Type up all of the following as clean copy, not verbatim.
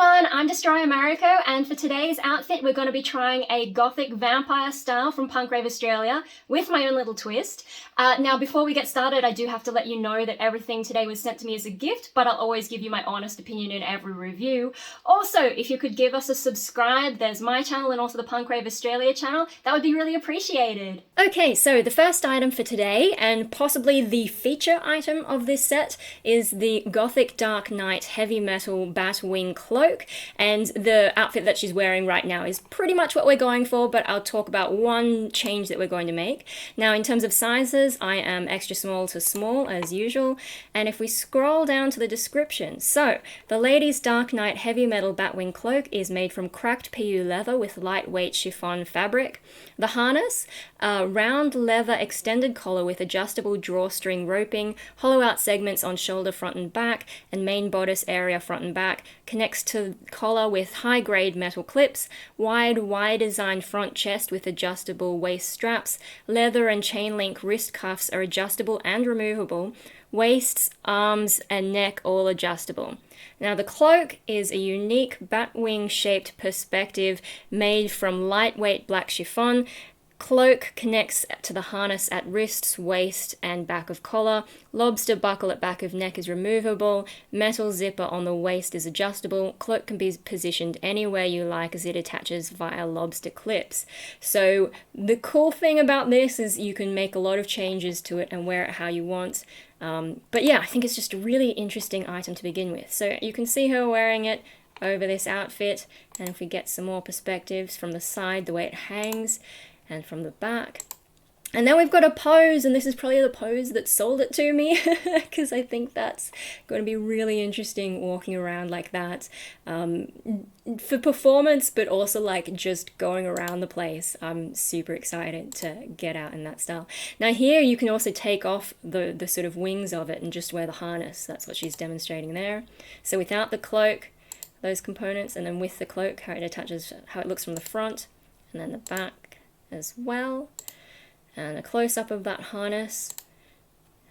everyone, I'm Destroyer Mariko, and for today's outfit we're going to be trying a Gothic vampire style from Punk Rave Australia with my own little twist. Now before we get started, I do have to let you know that everything today was sent to me as a gift, but I'll always give you my honest opinion in every review. Also, if you could give us a subscribe, there's my channel and also the Punk Rave Australia channel, that would be really appreciated. Okay, so the first item for today, and possibly the feature item of this set, is the Gothic Dark Knight Heavy Metal Batwing Cloak, and the outfit that she's wearing right now is pretty much what we're going for, but I'll talk about one change that we're going to make. Now in terms of sizes, I am extra small to small as usual, and if we scroll down to the description, so the lady's Dark Knight Heavy Metal Batwing Cloak is made from cracked PU leather with lightweight chiffon fabric. The harness, a round leather extended collar with adjustable drawstring roping, hollow out segments on shoulder, front and back, and main bodice area front and back, connects to collar with high-grade metal clips, wide Y-designed front chest with adjustable waist straps, leather and chain link wrist cuffs are adjustable and removable, waists, arms, and neck all adjustable. Now the cloak is a unique batwing shaped perspective made from lightweight black chiffon. Cloak connects to the harness at wrists, waist, and back of collar. Lobster buckle at back of neck is removable. Metal zipper on the waist is adjustable. Cloak can be positioned anywhere you like as it attaches via lobster clips. So the cool thing about this is you can make a lot of changes to it and wear it how you want. But yeah, I think it's just a really interesting item to begin with. So you can see her wearing it over this outfit, and if we get some more perspectives from the side, the way it hangs, and from the back. And then we've got a pose, and this is probably the pose that sold it to me, because I think that's going to be really interesting walking around like that. For performance, but also like just going around the place. I'm super excited to get out in that style. Now here you can also take off the sort of wings of it and just wear the harness. That's what she's demonstrating there. So without the cloak, those components, and then with the cloak, how it attaches, how it looks from the front, and then the back as well, and a close-up of that harness.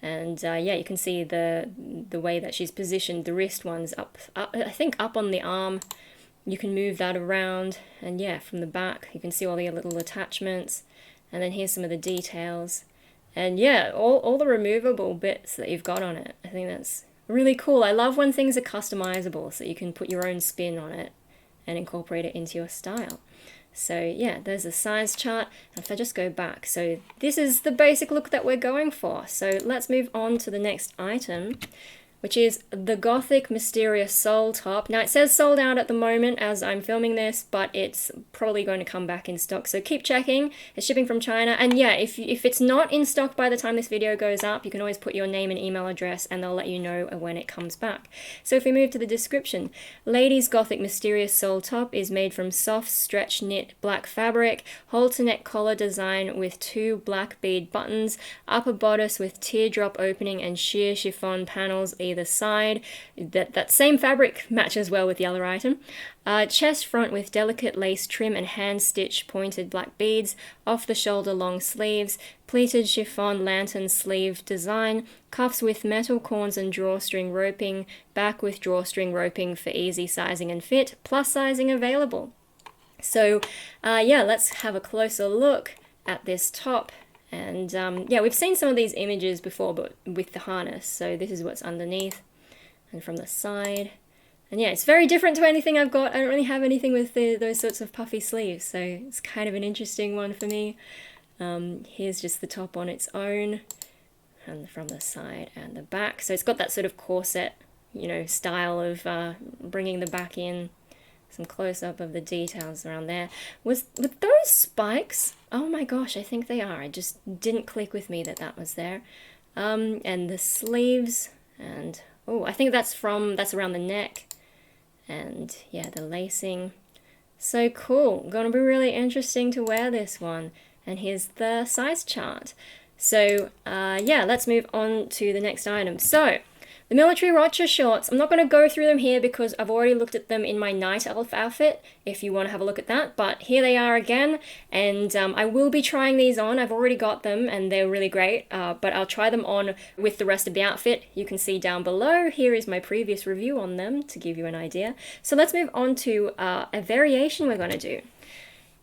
And yeah, you can see the way that she's positioned the wrist ones up, I think up on the arm. You can move that around, and yeah, from the back you can see all the little attachments, and then here's some of the details, and yeah, all the removable bits that you've got on it. I think that's really cool. I love when things are customizable, so you can put your own spin on it and incorporate it into your style. So yeah, there's a size chart. If I just go back, so this is the basic look that we're going for. So let's move on to the next item, which is the Gothic Mysterious Soul Top. Now it says sold out at the moment as I'm filming this, but it's probably going to come back in stock, so keep checking. It's shipping from China, and yeah, if it's not in stock by the time this video goes up, you can always put your name and email address and they'll let you know when it comes back. So if we move to the description, Ladies Gothic Mysterious Soul Top is made from soft stretch knit black fabric, halter neck collar design with 2 black bead buttons, upper bodice with teardrop opening and sheer chiffon panels either side. That same fabric matches well with the other item. Chest front with delicate lace trim and hand stitch pointed black beads, off the shoulder long sleeves, pleated chiffon lantern sleeve design, cuffs with metal corns and drawstring roping, back with drawstring roping for easy sizing and fit, plus sizing available. So yeah, let's have a closer look at this top. And yeah, we've seen some of these images before, but with the harness. So this is what's underneath and from the side. And yeah, it's very different to anything I've got. I don't really have anything with those sorts of puffy sleeves, so it's kind of an interesting one for me. Here's just the top on its own, and from the side and the back. So it's got that sort of corset, you know, style of bringing the back in. Some close-up of the details around there. With those spikes, oh my gosh, I think they are. It just didn't click with me that was there. And the sleeves, and oh, I think that's around the neck. And yeah, the lacing. So cool. Gonna be really interesting to wear this one. And here's the size chart. So yeah, let's move on to the next item. So The military Rocha shorts, I'm not going to go through them here because I've already looked at them in my night elf outfit, if you want to have a look at that, but here they are again, and I will be trying these on. I've already got them and they're really great, but I'll try them on with the rest of the outfit. You can see down below, here is my previous review on them to give you an idea. So let's move on to a variation we're going to do.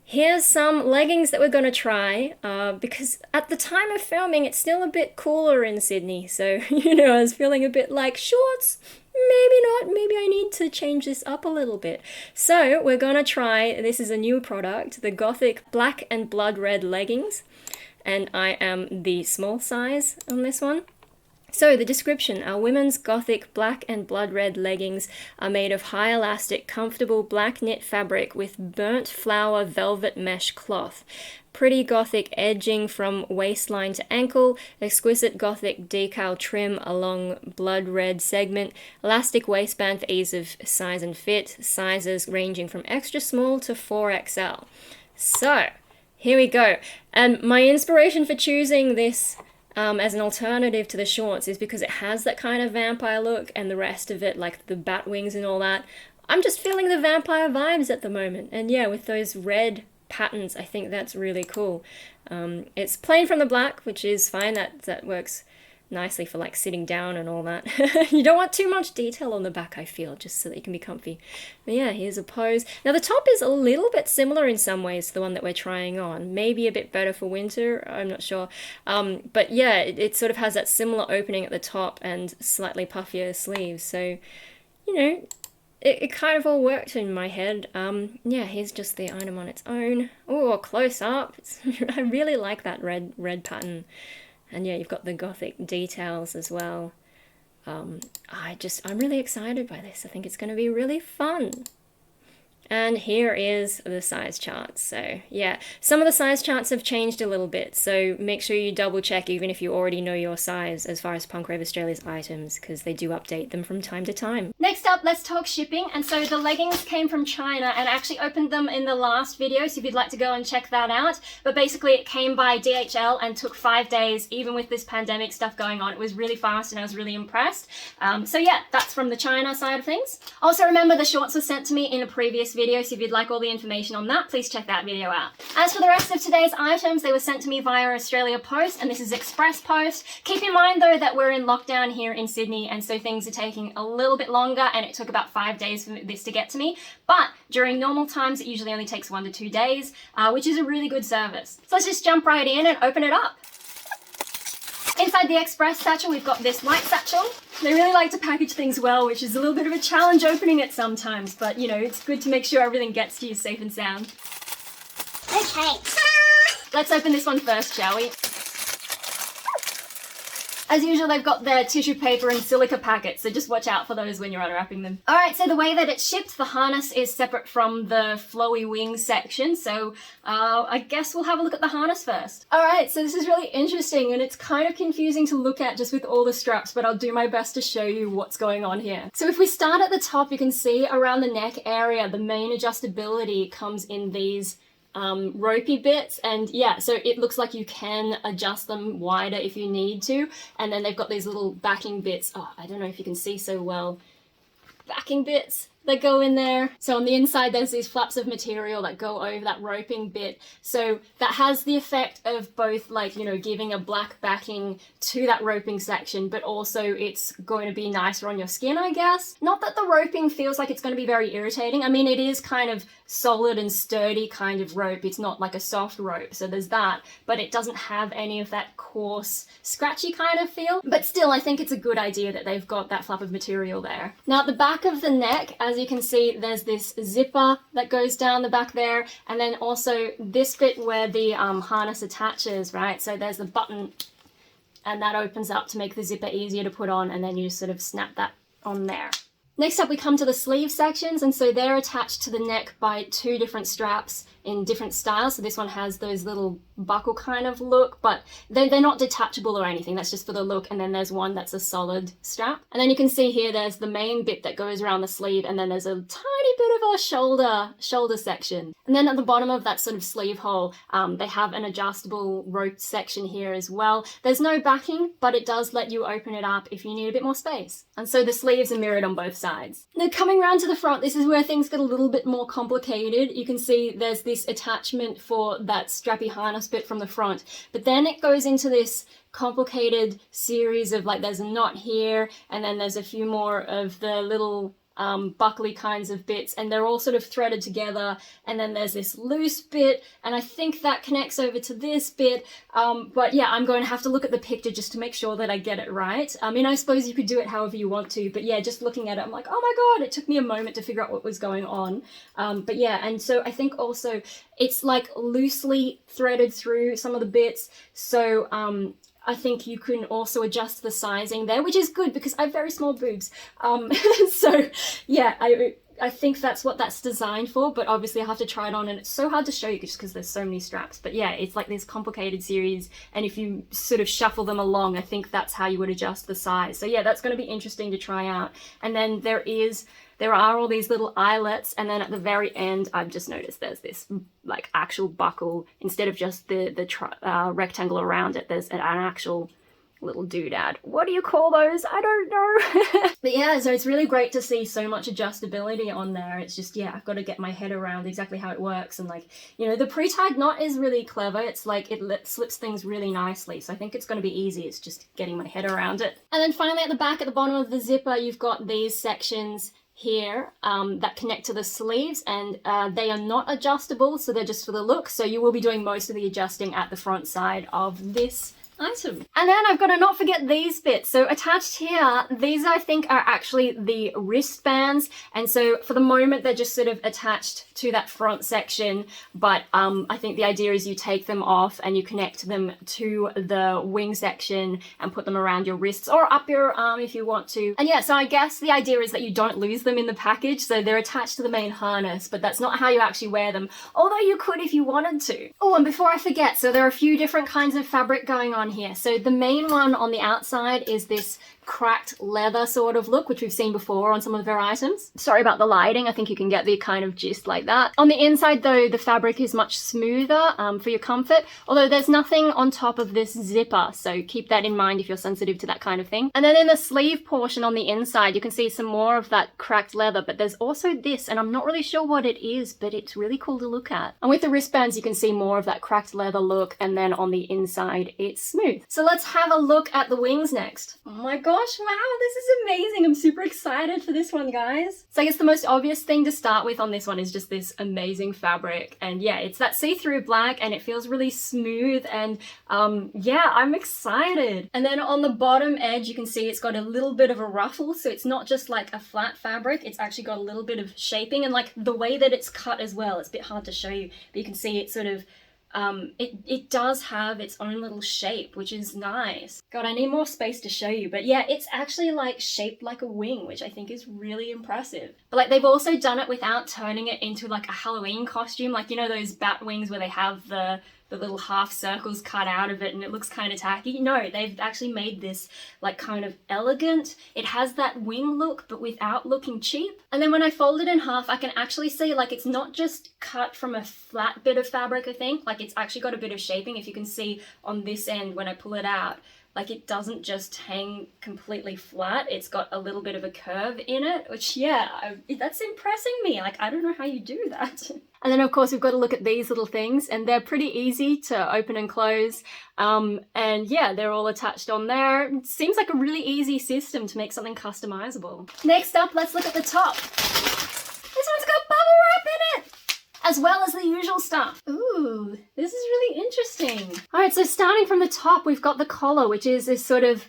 Here's some leggings that we're going to try, because at the time of filming it's still a bit cooler in Sydney, so I was feeling a bit like shorts, maybe not, maybe I need to change this up a little bit. So we're going to try, this is a new product, the Gothic black and blood red leggings, and I am the small size on this one. So the description, our women's Gothic black and blood red leggings are made of high elastic, comfortable black knit fabric with burnt flower velvet mesh cloth. Pretty Gothic edging from waistline to ankle, exquisite Gothic decal trim along blood red segment, elastic waistband for ease of size and fit, sizes ranging from extra small to 4XL. So, here we go. And my inspiration for choosing this as an alternative to the shorts is because it has that kind of vampire look, and the rest of it, like the bat wings and all that, I'm just feeling the vampire vibes at the moment. And yeah, with those red patterns, I think that's really cool. It's plain from the black, which is fine, that works nicely for like sitting down and all that. You don't want too much detail on the back, I feel, just so that you can be comfy. But yeah, here's a pose. Now the top is a little bit similar in some ways to the one that we're trying on. Maybe a bit better for winter, I'm not sure. But yeah, it sort of has that similar opening at the top and slightly puffier sleeves. So, it kind of all worked in my head. Yeah, here's just the item on its own. Oh, close up. I really like that red pattern. And yeah, you've got the Gothic details as well. I'm really excited by this. I think it's going to be really fun. And here is the size chart. So yeah, some of the size charts have changed a little bit, so make sure you double check even if you already know your size as far as Punk Rave Australia's items, because they do update them from time to time. Next up, let's talk shipping. And so the leggings came from China, and I actually opened them in the last video, so if you'd like to go and check that out. But basically it came by DHL and took 5 days, even with this pandemic stuff going on. It was really fast and I was really impressed. So yeah, that's from the China side of things. Also remember, the shorts were sent to me in a previous video, so if you'd like all the information on that, please check that video out. As for the rest of today's items, they were sent to me via Australia Post, and this is Express Post. Keep in mind though that we're in lockdown here in Sydney, and so things are taking a little bit longer, and it took about 5 days for this to get to me. But during normal times, it usually only takes 1 to 2 days, which is a really good service. So let's just jump right in and open it up. Inside the Express satchel, we've got this light satchel. They really like to package things well, which is a little bit of a challenge opening it sometimes, but it's good to make sure everything gets to you safe and sound. Okay. Let's open this one first, shall we? As usual, they've got their tissue paper and silica packets, so just watch out for those when you're unwrapping them. Alright, so the way that it's shipped, the harness is separate from the flowy wings section, so I guess we'll have a look at the harness first. Alright, so this is really interesting, and it's kind of confusing to look at just with all the straps, but I'll do my best to show you what's going on here. So if we start at the top, you can see around the neck area, the main adjustability comes in these ropey bits, and yeah, so it looks like you can adjust them wider if you need to, and then they've got these little backing bits. I don't know if you can see so well, backing bits that go in there. So on the inside there's these flaps of material that go over that roping bit, so that has the effect of both giving a black backing to that roping section, but also it's going to be nicer on your skin, I guess. Not that the roping feels like it's going to be very irritating. I mean, it is kind of solid and sturdy kind of rope. It's not like a soft rope, so there's that, but it doesn't have any of that coarse, scratchy kind of feel. But still, I think it's a good idea that they've got that flap of material there. Now at the back of the neck, as you can see, there's this zipper that goes down the back there, and then also this bit where the harness attaches, right? So there's the button, and that opens up to make the zipper easier to put on, and then you just sort of snap that on there. Next up, we come to the sleeve sections, and so they're attached to the neck by 2 different straps in different styles. So this one has those little buckle kind of look, but they're not detachable or anything. That's just for the look. And then there's one that's a solid strap. And then you can see here there's the main bit that goes around the sleeve, and then there's a tiny bit of a shoulder section. And then at the bottom of that sort of sleeve hole, they have an adjustable rope section here as well. There's no backing, but it does let you open it up if you need a bit more space. And so the sleeves are mirrored on both sides. Now coming around to the front, this is where things get a little bit more complicated. You can see there's this attachment for that strappy harness bit from the front, but then it goes into this complicated series of like, there's a knot here, and then there's a few more of the little buckley kinds of bits, and they're all sort of threaded together, and then there's this loose bit, and I think that connects over to this bit, but yeah, I'm going to have to look at the picture just to make sure that I get it right. I mean, I suppose you could do it however you want to, but yeah, just looking at it, I'm like, oh my god, it took me a moment to figure out what was going on. But yeah, and so I think also it's like loosely threaded through some of the bits, so I think you can also adjust the sizing there, which is good because I have very small boobs. So yeah, I think that's what that's designed for, but obviously I have to try it on, and it's so hard to show you just because there's so many straps. But yeah, it's like this complicated series, and if you sort of shuffle them along, I think that's how you would adjust the size. So yeah, that's going to be interesting to try out. And then there are all these little eyelets, and then at the very end, I've just noticed there's this like actual buckle instead of just the rectangle around it. There's an actual little doodad. What do you call those? I don't know. But yeah, so it's really great to see so much adjustability on there. It's just, yeah, I've got to get my head around exactly how it works. And like, you know, the pre-tied knot is really clever. It's like, it slips things really nicely. So I think it's going to be easy. It's just getting my head around it. And then finally at the back, at the bottom of the zipper, you've got these sections here that connect to the sleeves, and they are not adjustable, so they're just for the look. So you will be doing most of the adjusting at the front side of this item. And then I've got to not forget these bits. So attached here, these I think are actually the wristbands, and so for the moment they're just sort of attached to that front section, but I think the idea is you take them off and you connect them to the wing section and put them around your wrists or up your arm if you want to. And yeah, so I guess the idea is that you don't lose them in the package, so they're attached to the main harness, but that's not how you actually wear them, although you could if you wanted to. Oh, and before I forget, so there are a few different kinds of fabric going on here. So the main one on the outside is this cracked leather sort of look, which we've seen before on some of their items. Sorry about the lighting, I think you can get the kind of gist like that. On the inside though, the fabric is much smoother for your comfort, although there's nothing on top of this zipper, so keep that in mind if you're sensitive to that kind of thing. And then in the sleeve portion on the inside, you can see some more of that cracked leather, but there's also this, and I'm not really sure what it is, but it's really cool to look at. And with the wristbands, you can see more of that cracked leather look, and then on the inside, it's smooth. So let's have a look at the wings next. Oh my god, wow, this is amazing. I'm super excited for this one, guys. So I guess the most obvious thing to start with on this one is just this amazing fabric. And yeah, it's that see-through black, and it feels really smooth, and yeah, I'm excited. And then on the bottom edge, you can see it's got a little bit of a ruffle, so it's not just like a flat fabric, it's actually got a little bit of shaping, and like the way that it's cut as well, it's a bit hard to show you, but you can see it sort of it does have its own little shape, which is nice. God, I need more space to show you, but yeah, it's actually like shaped like a wing, which I think is really impressive. But like they've also done it without turning it into like a Halloween costume, like, you know, those bat wings where they have the little half circles cut out of it and it looks kind of tacky. No, they've actually made this like kind of elegant. It has that wing look, but without looking cheap. And then when I fold it in half, I can actually see like it's not just cut from a flat bit of fabric, I think. Like it's actually got a bit of shaping. If you can see on this end when I pull it out, like it doesn't just hang completely flat, it's got a little bit of a curve in it, which yeah, that's impressing me. Like, I don't know how you do that. And then of course we've got to look at these little things, and they're pretty easy to open and close. And yeah, they're all attached on there. It seems like a really easy system to make something customizable. Next up, let's look at the top. This one's got bubble wrap in it, as well as the usual stuff. Ooh, this is really interesting. All right, so starting from the top, we've got the collar, which is this sort of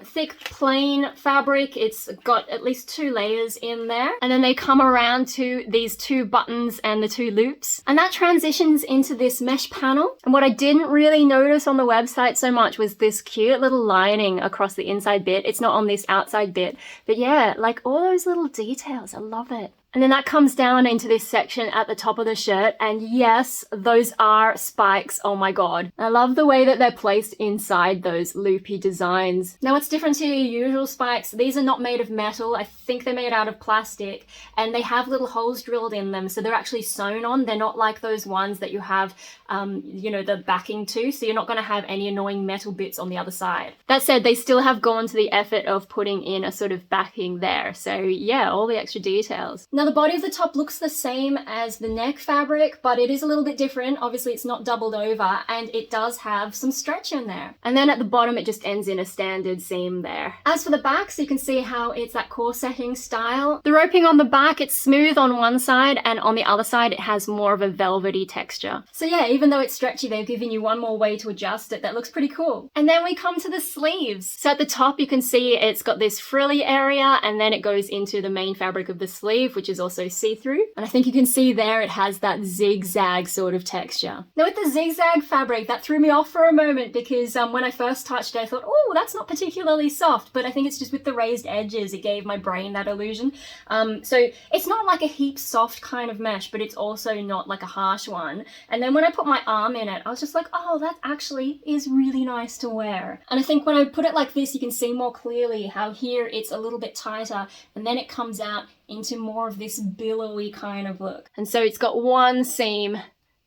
thick plain fabric. It's got at least 2 layers in there, and then they come around to these 2 buttons and the 2 loops, and that transitions into this mesh panel. And what I didn't really notice on the website so much was this cute little lining across the inside bit. It's not on this outside bit, but yeah, like all those little details, I love it. And then that comes down into this section at the top of the shirt, and yes, those are spikes. Oh my god. I love the way that they're placed inside those loopy designs. Now what's different to your usual spikes, these are not made of metal. I think they're made out of plastic, and they have little holes drilled in them, so they're actually sewn on. They're not like those ones that you have, you know, the backing to, so you're not going to have any annoying metal bits on the other side. That said, they still have gone to the effort of putting in a sort of backing there, so yeah, all the extra details. Now the body of the top looks the same as the neck fabric, but it is a little bit different. Obviously it's not doubled over, and it does have some stretch in there. And then at the bottom it just ends in a standard seam there. As for the back, so you can see how it's that corseting style. The roping on the back, it's smooth on one side, and on the other side it has more of a velvety texture. So yeah, even though it's stretchy, they've given you one more way to adjust it. That looks pretty cool. And then we come to the sleeves. So at the top you can see it's got this frilly area, and then it goes into the main fabric of the sleeve, which is also see-through. And I think you can see there it has that zigzag sort of texture. Now with the zigzag fabric, that threw me off for a moment, because when I first touched it I thought, oh, that's not particularly soft, but I think it's just with the raised edges it gave my brain that illusion. So it's not like a heap soft kind of mesh, but it's also not like a harsh one. And then when I put my arm in it, I was just like, oh, that actually is really nice to wear. And I think when I put it like this, you can see more clearly how here it's a little bit tighter, and then it comes out into more of this billowy kind of look. And so it's got one seam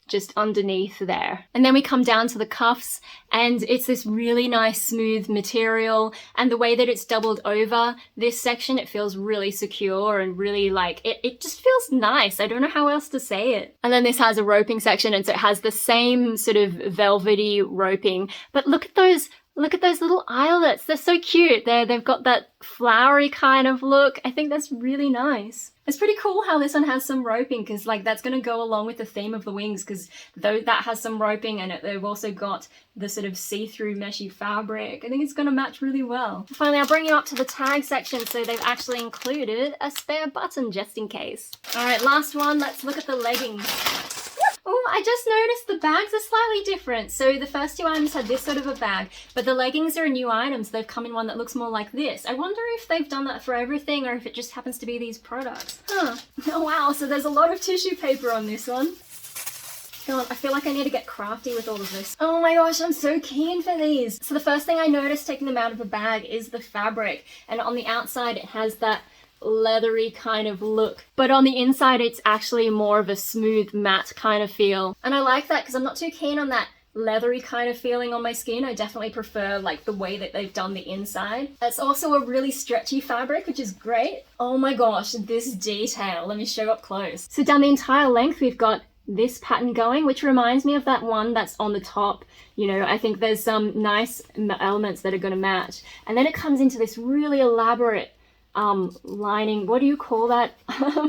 just underneath there. And then we come down to the cuffs, and it's this really nice smooth material, and the way that it's doubled over this section, it feels really secure and really like, it just feels nice. I don't know how else to say it. And then this has a roping section, and so it has the same sort of velvety roping, but look at those little eyelets. They're so cute. They've got that flowery kind of look. I think that's really nice. It's pretty cool how this one has some roping, because like that's going to go along with the theme of the wings, because though that has some roping in it, they've also got the sort of see-through meshy fabric. I think it's going to match really well. Finally, I'll bring you up to the tag section. So they've actually included a spare button just in case. All right, last one. Let's look at the leggings. Oh, I just noticed the bags are slightly different. So the first two items had this sort of a bag, but the leggings are a new item, so they've come in one that looks more like this. I wonder if they've done that for everything, or if it just happens to be these products. Huh. Oh wow, so there's a lot of tissue paper on this one. God, I feel like I need to get crafty with all of this. Oh my gosh, I'm so keen for these. So the first thing I noticed taking them out of the bag is the fabric, and on the outside it has that leathery kind of look, but on the inside it's actually more of a smooth matte kind of feel. And I like that, because I'm not too keen on that leathery kind of feeling on my skin. I definitely prefer like the way that they've done the inside. It's also a really stretchy fabric, which is great. Oh my gosh, this detail. Let me show up close. So down the entire length we've got this pattern going, which reminds me of that one that's on the top. You know, I think there's some nice elements that are going to match. And then it comes into this really elaborate lining. What do you call that?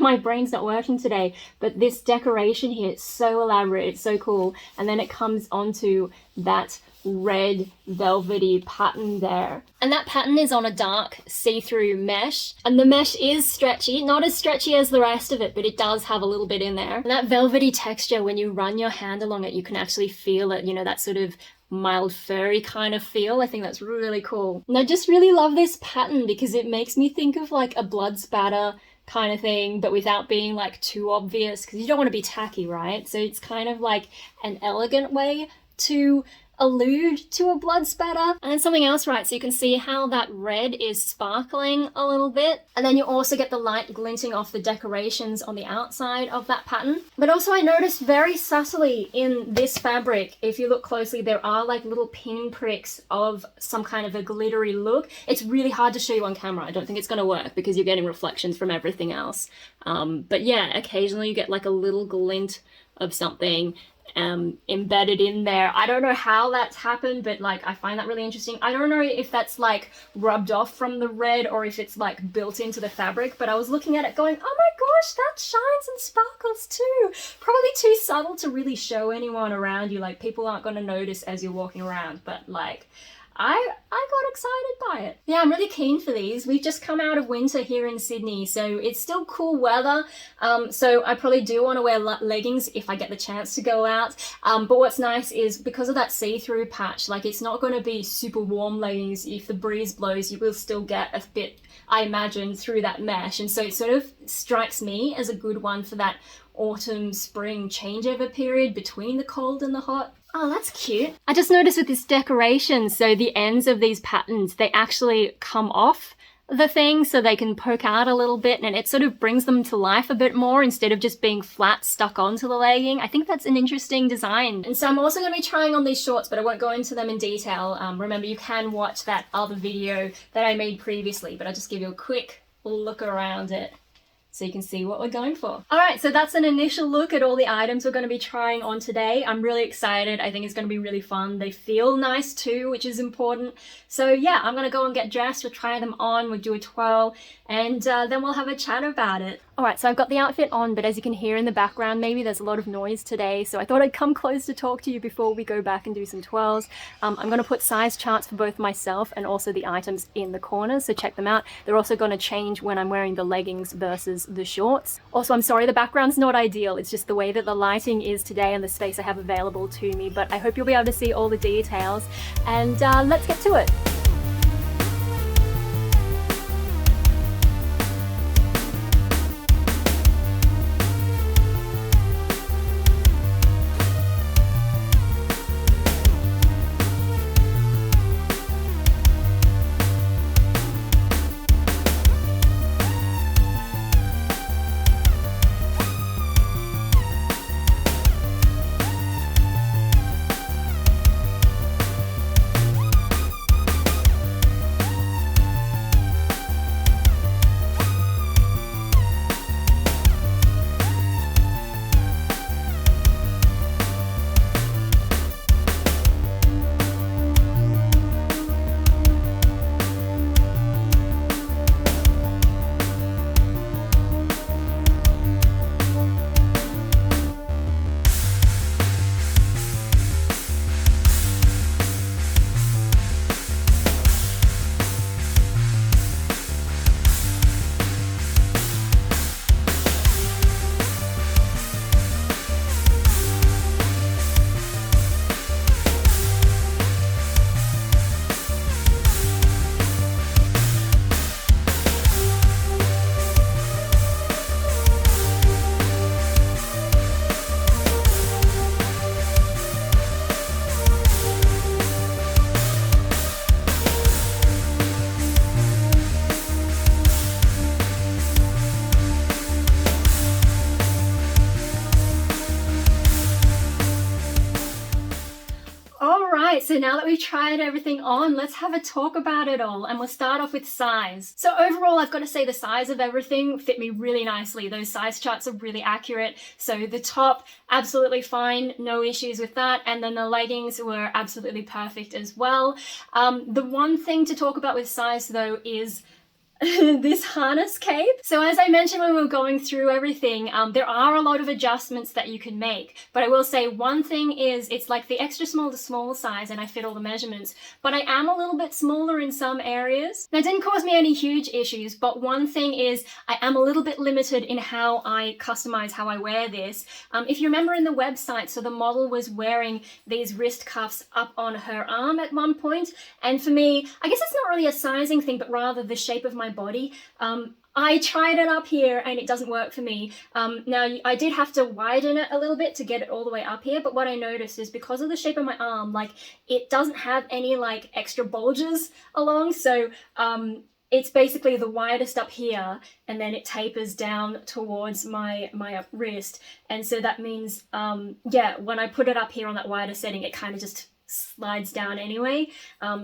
My brain's not working today, but this decoration here, it's so elaborate, it's so cool. And then it comes onto that red velvety pattern there, and that pattern is on a dark see-through mesh, and the mesh is stretchy, not as stretchy as the rest of it, but it does have a little bit in there. And that velvety texture, when you run your hand along it, you can actually feel it, you know, that sort of mild furry kind of feel. I think that's really cool. And I just really love this pattern because it makes me think of like a blood spatter kind of thing, but without being like too obvious, because you don't want to be tacky, right? So it's kind of like an elegant way to allude to a blood spatter. And then something else, right, so you can see how that red is sparkling a little bit, and then you also get the light glinting off the decorations on the outside of that pattern. But also I noticed very subtly in this fabric, if you look closely, there are like little pin pricks of some kind of a glittery look. It's really hard to show you on camera. I don't think it's going to work because you're getting reflections from everything else, but yeah, occasionally you get like a little glint of something embedded in there. I don't know how that's happened, but like I find that really interesting. I don't know if that's like rubbed off from the red or if it's like built into the fabric, but I was looking at it going, oh my gosh, that shines and sparkles too. Probably too subtle to really show anyone around you. Like people aren't going to notice as you're walking around, but like I got excited by it. Yeah, I'm really keen for these. We've just come out of winter here in Sydney, so it's still cool weather. So I probably do want to wear leggings if I get the chance to go out. But what's nice is because of that see-through patch, like it's not going to be super warm leggings. If the breeze blows, you will still get a bit, I imagine, through that mesh. And so it sort of strikes me as a good one for that autumn, spring changeover period between the cold and the hot. Oh, that's cute. I just noticed with this decoration, so the ends of these patterns, they actually come off the thing so they can poke out a little bit, and it sort of brings them to life a bit more instead of just being flat stuck onto the legging. I think that's an interesting design. And so I'm also going to be trying on these shorts, but I won't go into them in detail. Remember, you can watch that other video that I made previously, but I'll just give you a quick look around it so you can see what we're going for. All right, so that's an initial look at all the items we're going to be trying on today. I'm really excited. I think it's going to be really fun. They feel nice too, which is important. So yeah, I'm going to go and get dressed. We'll try them on, we'll do a twirl, and then we'll have a chat about it. All right, so I've got the outfit on, but as you can hear in the background, maybe there's a lot of noise today, so I thought I'd come close to talk to you before we go back and do some twirls. I'm going to put size charts for both myself and also the items in the corners, so check them out. They're also going to change when I'm wearing the leggings versus the shorts. Also, I'm sorry the background's not ideal, it's just the way that the lighting is today and the space I have available to me, but I hope you'll be able to see all the details, and let's get to it. So now that we've tried everything on, let's have a talk about it all, and we'll start off with size. So overall, I've got to say the size of everything fit me really nicely. Those size charts are really accurate. So the top, absolutely fine, no issues with that. And then the leggings were absolutely perfect as well. The one thing to talk about with size though is this harness cape. So as I mentioned when we were going through everything, there are a lot of adjustments that you can make, but I will say one thing is it's like the extra small to small size and I fit all the measurements, but I am a little bit smaller in some areas. That didn't cause me any huge issues, but one thing is I am a little bit limited in how I customize how I wear this. If you remember in the website, so the model was wearing these wrist cuffs up on her arm at one point, and for me, I guess it's not really a sizing thing, but rather the shape of my body. I tried it up here and it doesn't work for me. Now I did have to widen it a little bit to get it all the way up here, but what I noticed is because of the shape of my arm, like it doesn't have any like extra bulges along, so it's basically the widest up here and then it tapers down towards my wrist, and so that means yeah, when I put it up here on that wider setting, it kind of just slides down anyway.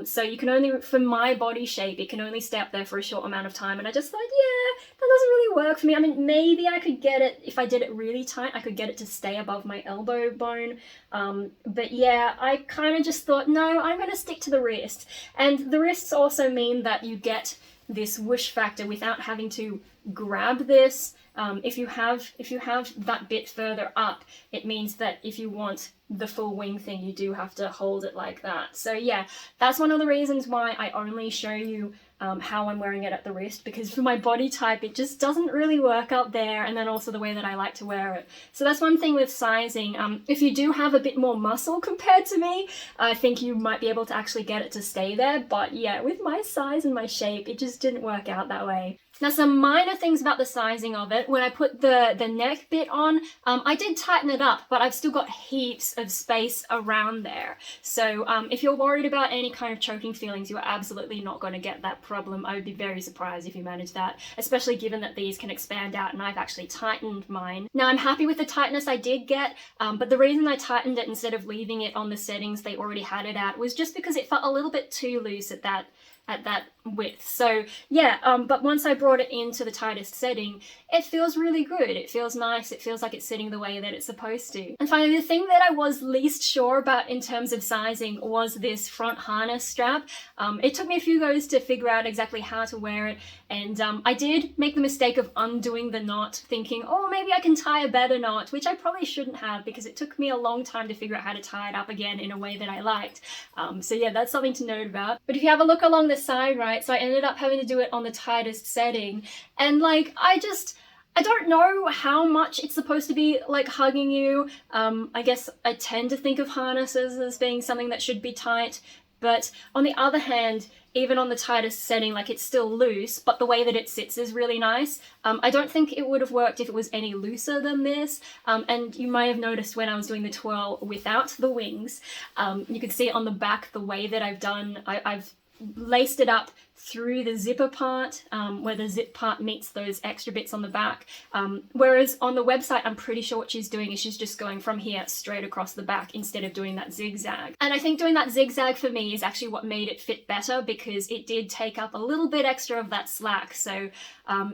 So you can only, for my body shape, it can only stay up there for a short amount of time, and I just thought, yeah, that doesn't really work for me. I mean, maybe I could get it, if I did it really tight, I could get it to stay above my elbow bone, but yeah, I kind of just thought, no, I'm going to stick to the wrist. And the wrists also mean that you get this whoosh factor without having to grab this If you have that bit further up, it means that if you want the full wing thing, you do have to hold it like that. So yeah, that's one of the reasons why I only show you how I'm wearing it at the wrist, because for my body type it just doesn't really work up there, and then also the way that I like to wear it. So that's one thing with sizing. If you do have a bit more muscle compared to me, I think you might be able to actually get it to stay there, but yeah, with my size and my shape, it just didn't work out that way. Now, some minor things about the sizing of it. When I put the neck bit on, I did tighten it up, but I've still got heaps of space around there. So if you're worried about any kind of choking feelings, you're absolutely not going to get that problem. I would be very surprised if you manage that, especially given that these can expand out, and I've actually tightened mine. Now, I'm happy with the tightness I did get, but the reason I tightened it instead of leaving it on the settings they already had it at was just because it felt a little bit too loose at that width. So yeah, but once I brought it into the tightest setting, it feels really good. It feels nice. It feels like it's sitting the way that it's supposed to. And finally, the thing that I was least sure about in terms of sizing was this front harness strap. It took me a few goes to figure out exactly how to wear it, and I did make the mistake of undoing the knot, thinking, oh, maybe I can tie a better knot, which I probably shouldn't have, because it took me a long time to figure out how to tie it up again in a way that I liked. So yeah, that's something to note about. But if you have a look along the side, right, so I ended up having to do it on the tightest setting, and like I don't know how much it's supposed to be like hugging you. I guess I tend to think of harnesses as being something that should be tight, but on the other hand, even on the tightest setting, like, it's still loose, but the way that it sits is really nice. I don't think it would have worked if it was any looser than this. And you might have noticed when I was doing the twirl without the wings, you can see on the back the way that I've laced it up through the zipper part, where the zip part meets those extra bits on the back. Whereas on the website, I'm pretty sure what she's doing is she's just going from here straight across the back instead of doing that zigzag. And I think doing that zigzag for me is actually what made it fit better, because it did take up a little bit extra of that slack. So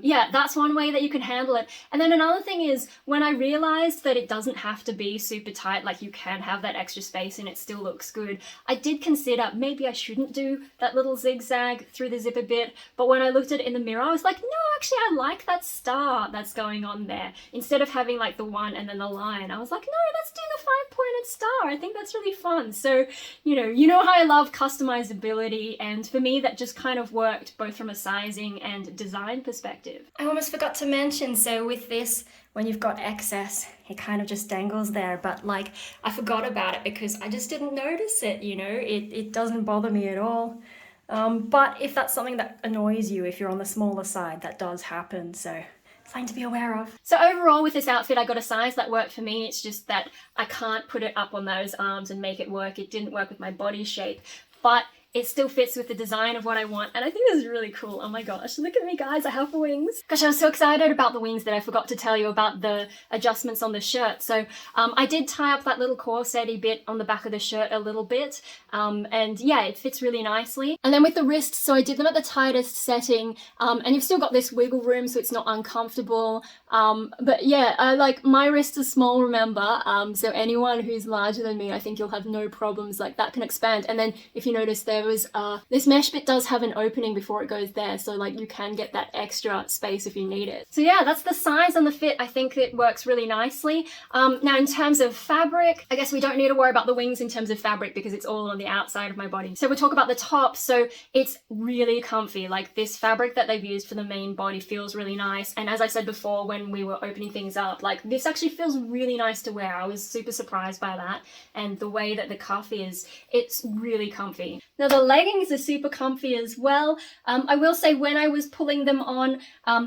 yeah, that's one way that you can handle it. And then another thing is, when I realized that it doesn't have to be super tight, like you can have that extra space and it still looks good, I did consider maybe I shouldn't do that little zigzag through the zipper bit. But when I looked at it in the mirror, I was like, no, actually I like that star that's going on there. Instead of having like the one and then the line, I was like, no, let's do the 5-pointed star. I think that's really fun. So, you know how I love customizability, and for me that just kind of worked both from a sizing and design perspective. I almost forgot to mention, so with this, when you've got excess, it kind of just dangles there, but like, I forgot about it because I just didn't notice it, it doesn't bother me at all. But if that's something that annoys you, if you're on the smaller side, that does happen, so something to be aware of. So overall with this outfit, I got a size that worked for me. It's just that I can't put it up on those arms and make it work. It didn't work with my body shape, but it still fits with the design of what I want, and I think this is really cool. Oh my gosh, look at me guys, I have wings. Gosh, I was so excited about the wings that I forgot to tell you about the adjustments on the shirt. So I did tie up that little corset-y bit on the back of the shirt a little bit, and yeah, it fits really nicely. And then with the wrists, so I did them at the tightest setting, and you've still got this wiggle room so it's not uncomfortable. But yeah, like, my wrists are small, remember, so anyone who's larger than me, I think you'll have no problems. Like, that can expand. And then if you notice, there was this mesh bit does have an opening before it goes there, so like you can get that extra space if you need it. So yeah, that's the size and the fit. I think it works really nicely. Now in terms of fabric, I guess we don't need to worry about the wings in terms of fabric because it's all on the outside of my body. So we'll talk about the top. So it's really comfy. Like, this fabric that they've used for the main body feels really nice, and as I said before when we were opening things up, like, this actually feels really nice to wear. I was super surprised by that, and the way that the cuff is, it's really comfy. Now the leggings are super comfy as well. I will say, when I was pulling them on,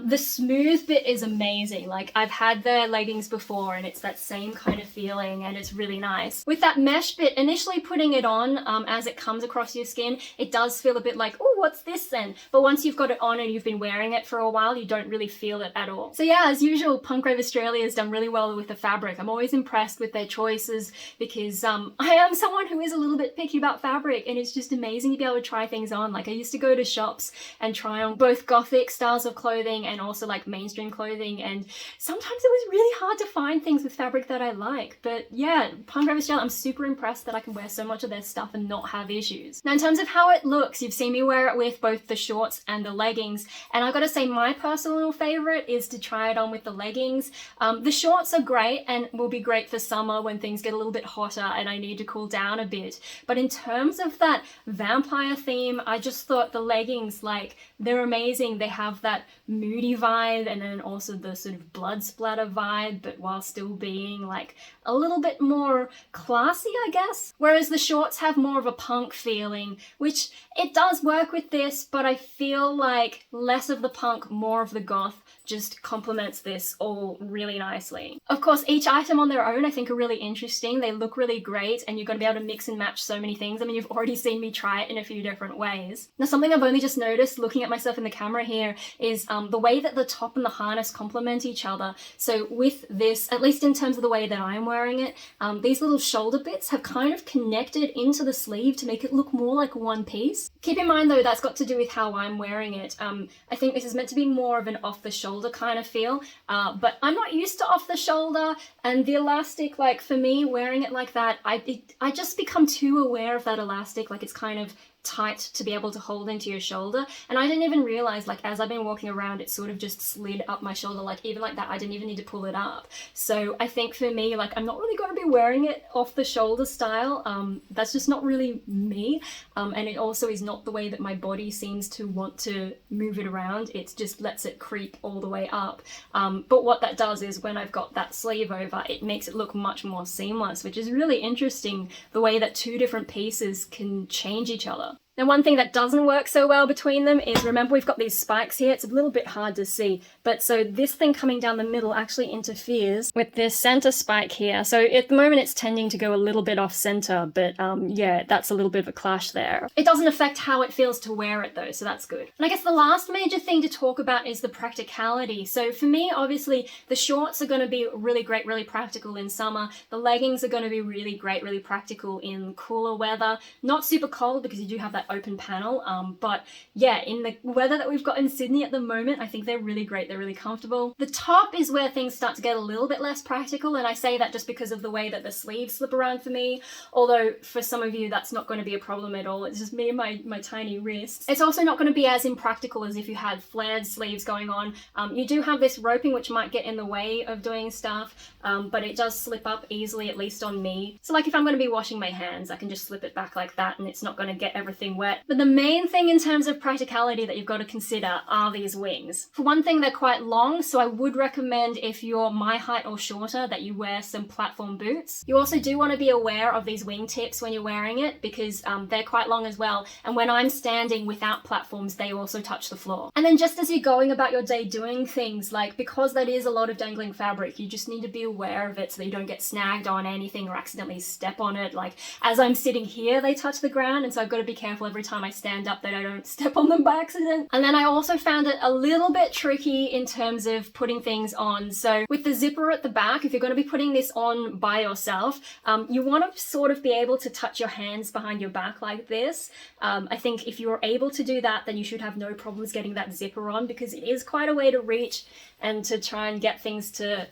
the smooth bit is amazing. Like, I've had the leggings before and it's that same kind of feeling, and it's really nice. With that mesh bit, initially putting it on, as it comes across your skin, it does feel a bit like, oh, what's this then? But once you've got it on and you've been wearing it for a while, you don't really feel it at all. So yeah, as usual, Punk Rave Australia has done really well with the fabric. I'm always impressed with their choices because I am someone who is a little bit picky about fabric, and it's just amazing amazing to be able to try things on. Like I used to go to shops and try on both Gothic styles of clothing and also like mainstream clothing, and sometimes it was really hard to find things with fabric that I like. But yeah, Punk Rave Australia, I'm super impressed that I can wear so much of their stuff and not have issues. Now in terms of how it looks, you've seen me wear it with both the shorts and the leggings, and I've got to say my personal favorite is to try it on with the leggings. The shorts are great and will be great for summer when things get a little bit hotter and I need to cool down a bit. But in terms of that vampire theme, I just thought the leggings, like, they're amazing. They have that moody vibe and then also the sort of blood splatter vibe, but while still being like a little bit more classy, I guess. Whereas the shorts have more of a punk feeling, which it does work with this, but I feel like less of the punk, more of the goth just complements this all really nicely. Of course, each item on their own I think are really interesting. They look really great and you're going to be able to mix and match so many things. I mean, you've already seen me try it in a few different ways. Now, something I've only just noticed looking at myself in the camera here is the way that the top and the harness complement each other. So with this, at least in terms of the way that I'm wearing it, these little shoulder bits have kind of connected into the sleeve to make it look more like one piece. Keep in mind though, that's got to do with how I'm wearing it. I think this is meant to be more of an off the shoulder kind of feel, but I'm not used to off the shoulder, and the elastic, like for me wearing it like that, I just become too aware of that elastic, like it's kind of tight to be able to hold into your shoulder, and I didn't even realize, like as I've been walking around, it sort of just slid up my shoulder, like even like that I didn't even need to pull it up. So I think for me, like I'm not really going to be wearing it off the shoulder style. That's just not really me, and it also is not the way that my body seems to want to move it around. It just lets it creep all the way up, but what that does is when I've got that sleeve over, it makes it look much more seamless, which is really interesting, the way that two different pieces can change each other. Now, one thing that doesn't work so well between them is, remember we've got these spikes here, it's a little bit hard to see, but so this thing coming down the middle actually interferes with this center spike here. So at the moment it's tending to go a little bit off center, but yeah, that's a little bit of a clash there. It doesn't affect how it feels to wear it though, so that's good. And I guess the last major thing to talk about is the practicality. So for me, obviously, the shorts are going to be really great, really practical in summer. The leggings are going to be really great, really practical in cooler weather. Not super cold because you do have that open panel, but yeah, in the weather that we've got in Sydney at the moment, I think they're really great, they're really comfortable. The top is where things start to get a little bit less practical, and I say that just because of the way that the sleeves slip around for me, although for some of you that's not going to be a problem at all. It's just me and my tiny wrists. It's also not going to be as impractical as if you had flared sleeves going on. You do have this roping which might get in the way of doing stuff, but it does slip up easily, at least on me. So like if I'm going to be washing my hands, I can just slip it back like that and it's not going to get everything wet. But the main thing in terms of practicality that you've got to consider are these wings. For one thing, they're quite long, so I would recommend, if you're my height or shorter, that you wear some platform boots. You also do want to be aware of these wing tips when you're wearing it, because they're quite long as well, and when I'm standing without platforms, they also touch the floor. And then just as you're going about your day doing things, like because that is a lot of dangling fabric, you just need to be aware of it so that you don't get snagged on anything or accidentally step on it. Like as I'm sitting here, they touch the ground, and so I've got to be careful every time I stand up that I don't step on them by accident. And then I also found it a little bit tricky in terms of putting things on. So with the zipper at the back, if you're going to be putting this on by yourself, you want to sort of be able to touch your hands behind your back like this. I think if you're able to do that, then you should have no problems getting that zipper on, because it is quite a way to reach and to try and get things to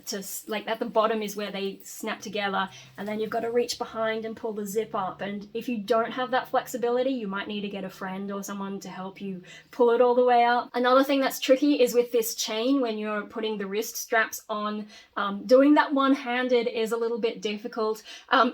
like at the bottom is where they snap together, and then you've got to reach behind and pull the zip up. And if you don't have that flexibility, you might need to get a friend or someone to help you pull it all the way up. Another thing that's tricky is with this chain when you're putting the wrist straps on. Doing that one-handed is a little bit difficult.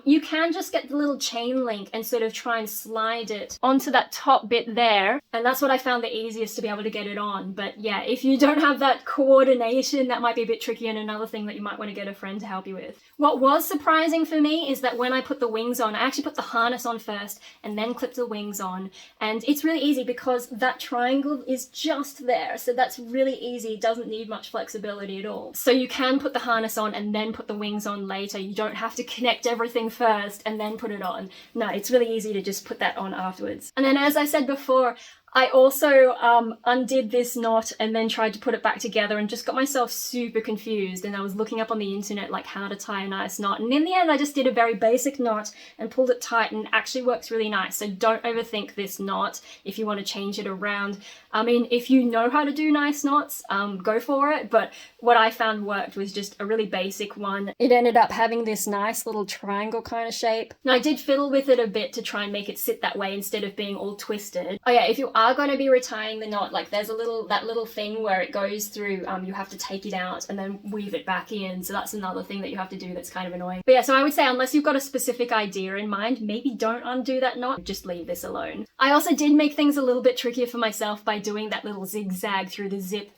You can just get the little chain link and sort of try and slide it onto that top bit there, and that's what I found the easiest to be able to get it on. But yeah, if you don't have that coordination, that might be a bit tricky, and another thing that you might want to get a friend to help you with. What was surprising for me is that when I put the wings on, I actually put the harness on first and then clipped the wings on, and it's really easy because that triangle is just there, so that's really easy. It doesn't need much flexibility at all. So you can put the harness on and then put the wings on later. You don't have to connect everything first and then put it on. No, it's really easy to just put that on afterwards. And then, as I said before, I also undid this knot and then tried to put it back together and just got myself super confused, and I was looking up on the internet like how to tie a nice knot, and in the end I just did a very basic knot and pulled it tight, and it actually works really nice. So don't overthink this knot if you want to change it around. I mean, if you know how to do nice knots, go for it, but what I found worked was just a really basic one. It ended up having this nice little triangle kind of shape. Now I did fiddle with it a bit to try and make it sit that way instead of being all twisted. Oh yeah, if you are going to be retying the knot, like there's that little thing where it goes through, you have to take it out and then weave it back in, so that's another thing that you have to do that's kind of annoying. But yeah, so I would say unless you've got a specific idea in mind, maybe don't undo that knot, just leave this alone. I also did make things a little bit trickier for myself by doing that little zigzag through the zip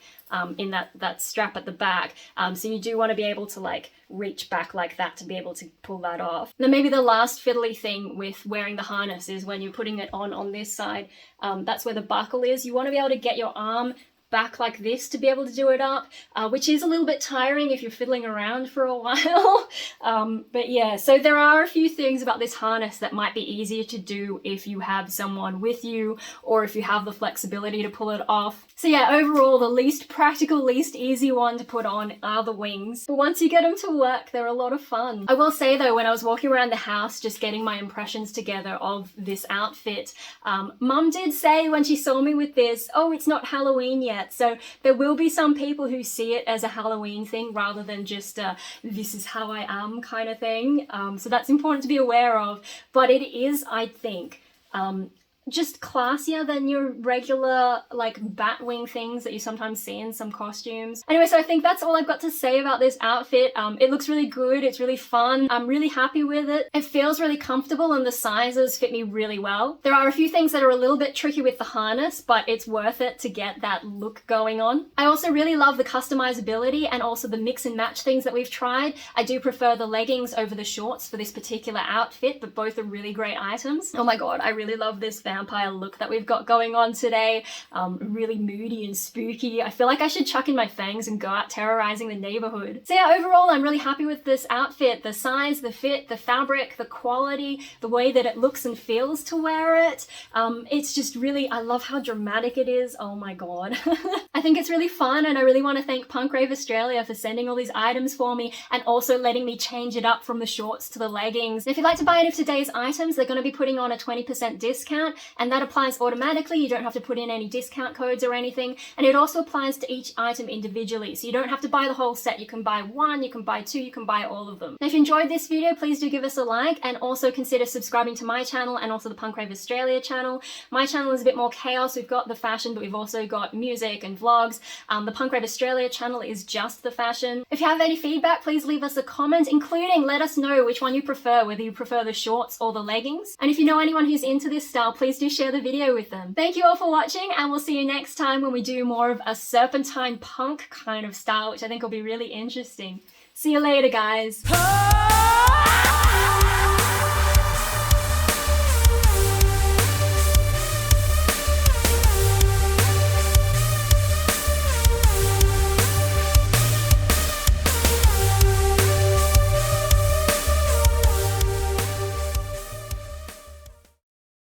in that strap at the back. So you do want to be able to like reach back like that to be able to pull that off. Now maybe the last fiddly thing with wearing the harness is when you're putting it on this side, that's where the buckle is. You want to be able to get your arm back like this to be able to do it up, which is a little bit tiring if you're fiddling around for a while. But yeah, so there are a few things about this harness that might be easier to do if you have someone with you or if you have the flexibility to pull it off. So yeah, overall the least practical, least easy one to put on are the wings. But once you get them to work, they're a lot of fun. I will say though, when I was walking around the house just getting my impressions together of this outfit, Mum did say when she saw me with this, oh, it's not Halloween yet. So there will be some people who see it as a Halloween thing rather than just this is how I am kind of thing. So that's important to be aware of. But it is, I think, just classier than your regular like bat wing things that you sometimes see in some costumes. Anyway, so I think that's all I've got to say about this outfit. It looks really good, it's really fun, I'm really happy with it. It feels really comfortable and the sizes fit me really well. There are a few things that are a little bit tricky with the harness, but it's worth it to get that look going on. I also really love the customizability and also the mix and match things that we've tried. I do prefer the leggings over the shorts for this particular outfit, but both are really great items. Oh my god, I really love this vampire look that we've got going on today. Really moody and spooky. I feel like I should chuck in my fangs and go out terrorizing the neighborhood. So yeah, overall I'm really happy with this outfit. The size, the fit, the fabric, the quality, the way that it looks and feels to wear it. It's just really, I love how dramatic it is. Oh my god. I think it's really fun, and I really want to thank Punk Rave Australia for sending all these items for me and also letting me change it up from the shorts to the leggings. If you'd like to buy any of today's items, they're going to be putting on a 20% discount, and that applies automatically. You don't have to put in any discount codes or anything, and it also applies to each item individually, so you don't have to buy the whole set. You can buy one, you can buy two, you can buy all of them. Now if you enjoyed this video, please do give us a like, and also consider subscribing to my channel and also the Punk Rave Australia channel. My channel is a bit more chaos. We've got the fashion, but we've also got music and vlogs. The Punk Rave Australia channel is just the fashion. If you have any feedback, please leave us a comment, including let us know which one you prefer, whether you prefer the shorts or the leggings. And if you know anyone who's into this style, please do share the video with them. Thank you all for watching, and we'll see you next time when we do more of a serpentine punk kind of style, which I think will be really interesting. See you later, guys.